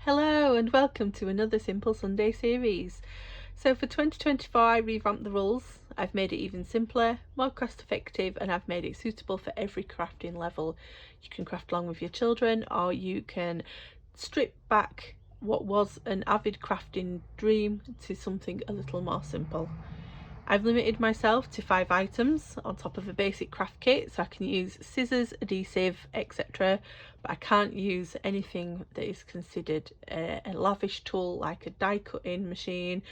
Hello and welcome to another Simple Sunday series. So for 2024 I revamped the rules. I've made it even simpler, more cost effective, and I've made it suitable for every crafting level. You can craft along with your children, or you can strip back what was an avid crafting dream to something a little more simple. I've limited myself to 5 items on top of a basic craft kit, so I can use scissors, adhesive, etc. But I can't use anything that is considered a lavish tool like a die cutting machine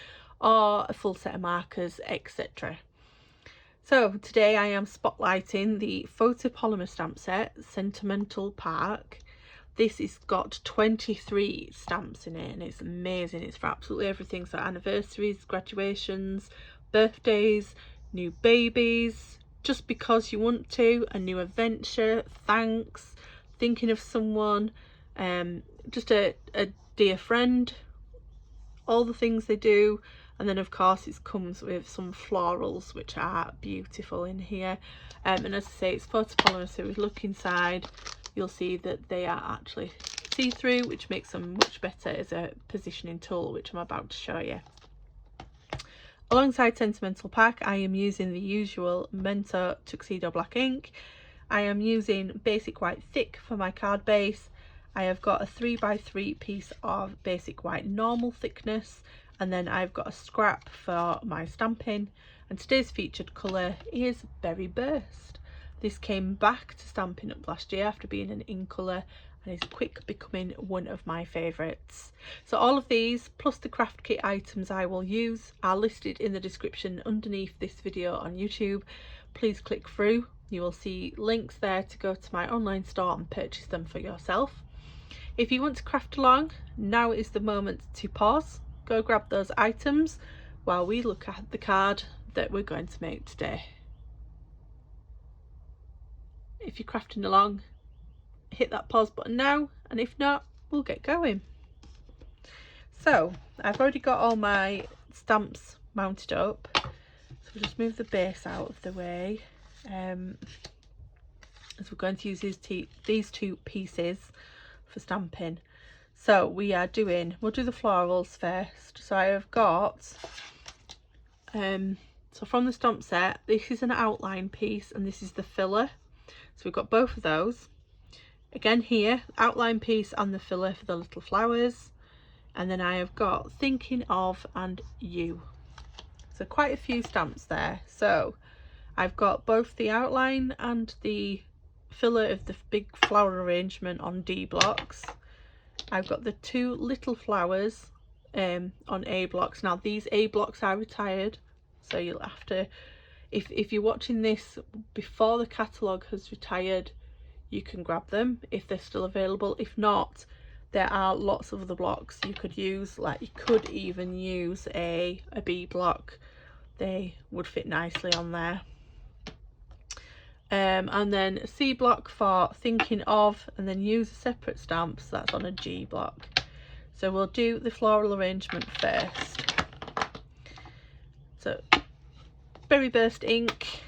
or a full set of markers, etc. So today I am spotlighting the photopolymer stamp set, Sentimental Park. This has got 23 stamps in it and it's amazing. It's for absolutely everything, so anniversaries, graduations, birthdays, new babies, just because you want to, a new adventure, thanks, thinking of someone, just a dear friend, all the things they do. And then of course it comes with some florals which are beautiful in here, and as I say, it's photopolymer, so if you look inside you'll see that they are actually see-through, which makes them much better as a positioning tool, which I'm about to show you. Alongside Sentimental Park, I am using the usual Mento Tuxedo Black ink. I am using basic white thick for my card base. I have got a 3x3 piece of basic white normal thickness, and then I've got a scrap for my stamping. And today's featured colour is Berry Burst. This came back to Stampin' Up last year after being an in colour, and is quick becoming one of my favourites. So all of these plus the craft kit items I will use are listed in the description underneath this video on YouTube. Please click through, you will see links there to go to my online store and purchase them for yourself. If you want to craft along, now is the moment to pause, go grab those items while we look at the card that we're going to make today. If you're crafting along, hit that pause button now, and if not, we'll get going. So I've already got all my stamps mounted up, so we'll just move the base out of the way, as we're going to use these two pieces for stamping. So we'll do the florals first. So I have got so from the stamp set, this is an outline piece and this is the filler, so we've got both of those. Again here, outline piece and the filler for the little flowers, and then I have got Thinking Of and You. So quite a few stamps there. So I've got both the outline and the filler of the big flower arrangement on D blocks. I've got the two little flowers on A blocks. Now these A blocks are retired, so you'll have to, if you're watching this before the catalogue has retired, you can grab them if they're still available. If not, there are lots of other blocks you could use, like you could even use a B block. They would fit nicely on there. And then a C block for Thinking Of, and then use a separate stamp, so that's on a G block. So we'll do the floral arrangement first. So Berry Burst ink.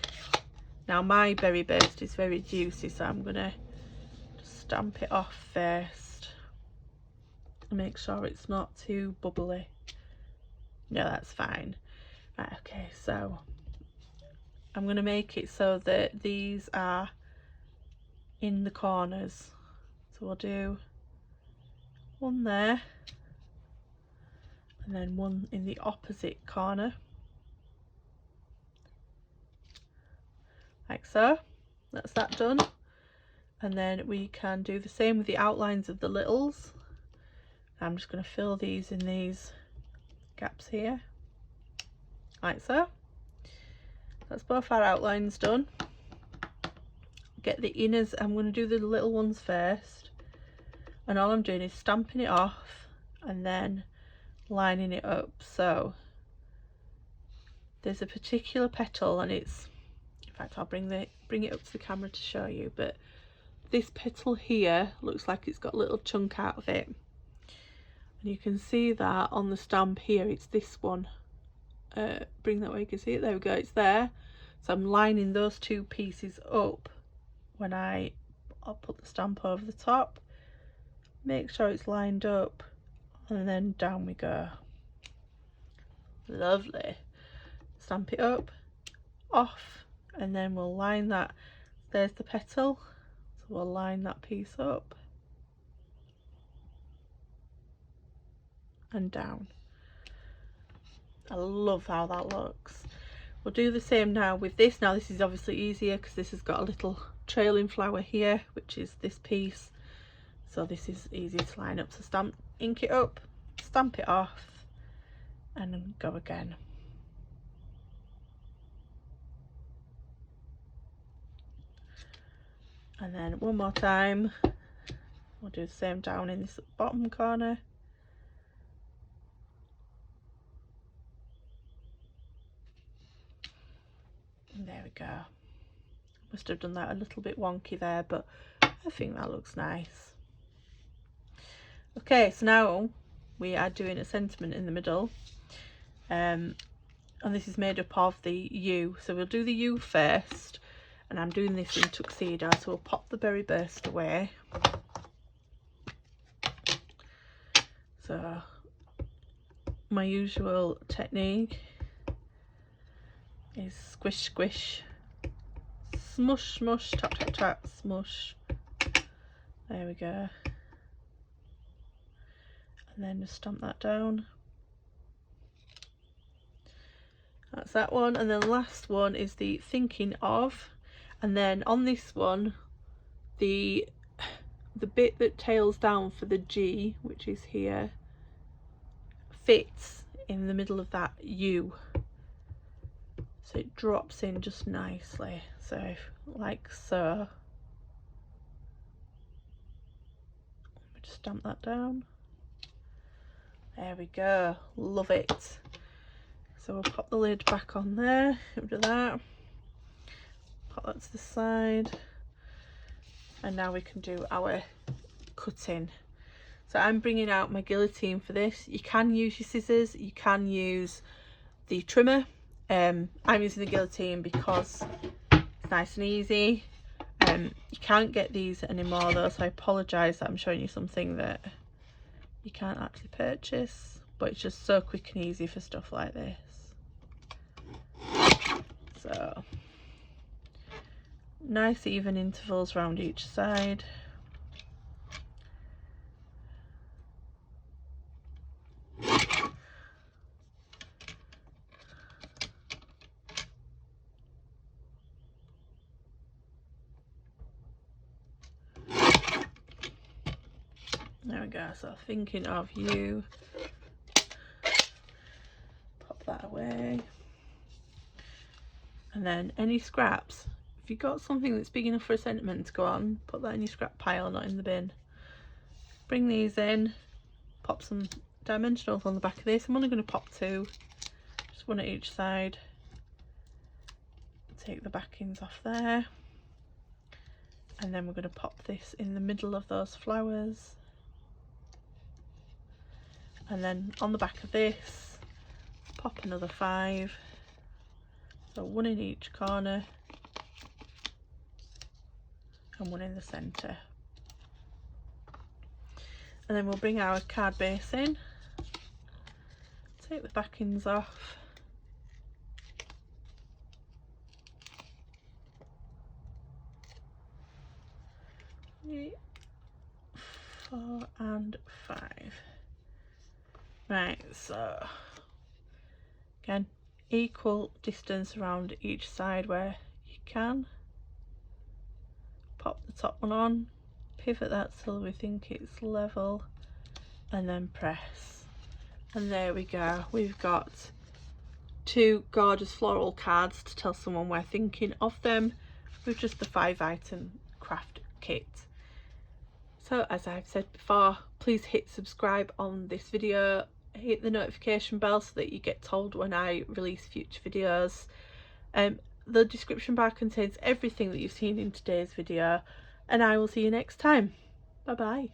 Now my Berry Burst is very juicy, so I'm gonna just stamp it off first and make sure it's not too bubbly. No, that's fine. Right, okay, so I'm going to make it so that these are in the corners. So we'll do one there and then one in the opposite corner, like so. That's that done. And then we can do the same with the outlines of the littles. I'm just going to fill these in these gaps here, like so. That's both our outlines done. Get the inners, I'm going to do the little ones first, and all I'm doing is stamping it off and then lining it up. So there's a particular petal, and it's, in fact I'll bring it up to the camera to show you, but this petal here looks like it's got a little chunk out of it, and you can see that on the stamp here. It's this one. Bring that way, you can see it, there we go, it's there. So I'm lining those two pieces up when I'll put the stamp over the top. Make sure it's lined up and then down we go. Lovely. Stamp it up, off, and then we'll line that. There's the petal, so we'll line that piece up and down. I love how that looks. We'll do the same now with this. Now this is obviously easier because this has got a little trailing flower here, which is this piece, so this is easy to line up. So ink it up, stamp it off, and then go again. And then one more time, we'll do the same down in this bottom corner. And there we go. Must have done that a little bit wonky there, but I think that looks nice. Okay, so now we are doing a sentiment in the middle, and this is made up of the U. So we'll do the U first, and I'm doing this in tuxedo, so we'll pop the berry burst away. So my usual technique is squish squish, smush smush, tap tap tap, smush. There we go. And then just stamp that down. That's that one. And then the last one is the thinking of, and then on this one the bit that tails down for the G, which is here, fits in the middle of that U, so it drops in just nicely, so like so. Let me just stamp that down. There we go, love it. So we'll pop the lid back on there, do that, pop that to the side, and now we can do our cutting. So I'm bringing out my guillotine for this. You can use your scissors, you can use the trimmer. I'm using the guillotine because it's nice and easy. You can't get these anymore though, so I apologise that I'm showing you something that you can't actually purchase, but it's just so quick and easy for stuff like this. So nice even intervals around each side. There we go, so thinking of you, pop that away. And then any scraps, if you've got something that's big enough for a sentiment to go on, put that in your scrap pile, not in the bin. Bring these in, pop some dimensionals on the back of this. I'm only going to pop two, just one at each side. Take the backings off there, and then we're going to pop this in the middle of those flowers. And then on the back of this, pop another 5, so one in each corner and one in the centre. And then we'll bring our card base in, take the backings off, Three, 4 and 5. Right, so again, equal distance around each side where you can. Pop the top one on, pivot that till we think it's level, and then press. And there we go, we've got 2 gorgeous floral cards to tell someone we're thinking of them with just the 5-item craft kit. So as I've said before, please hit subscribe on this video, hit the notification bell so that you get told when I release future videos. The description bar contains everything that you've seen in today's video, and I will see you next time. Bye bye.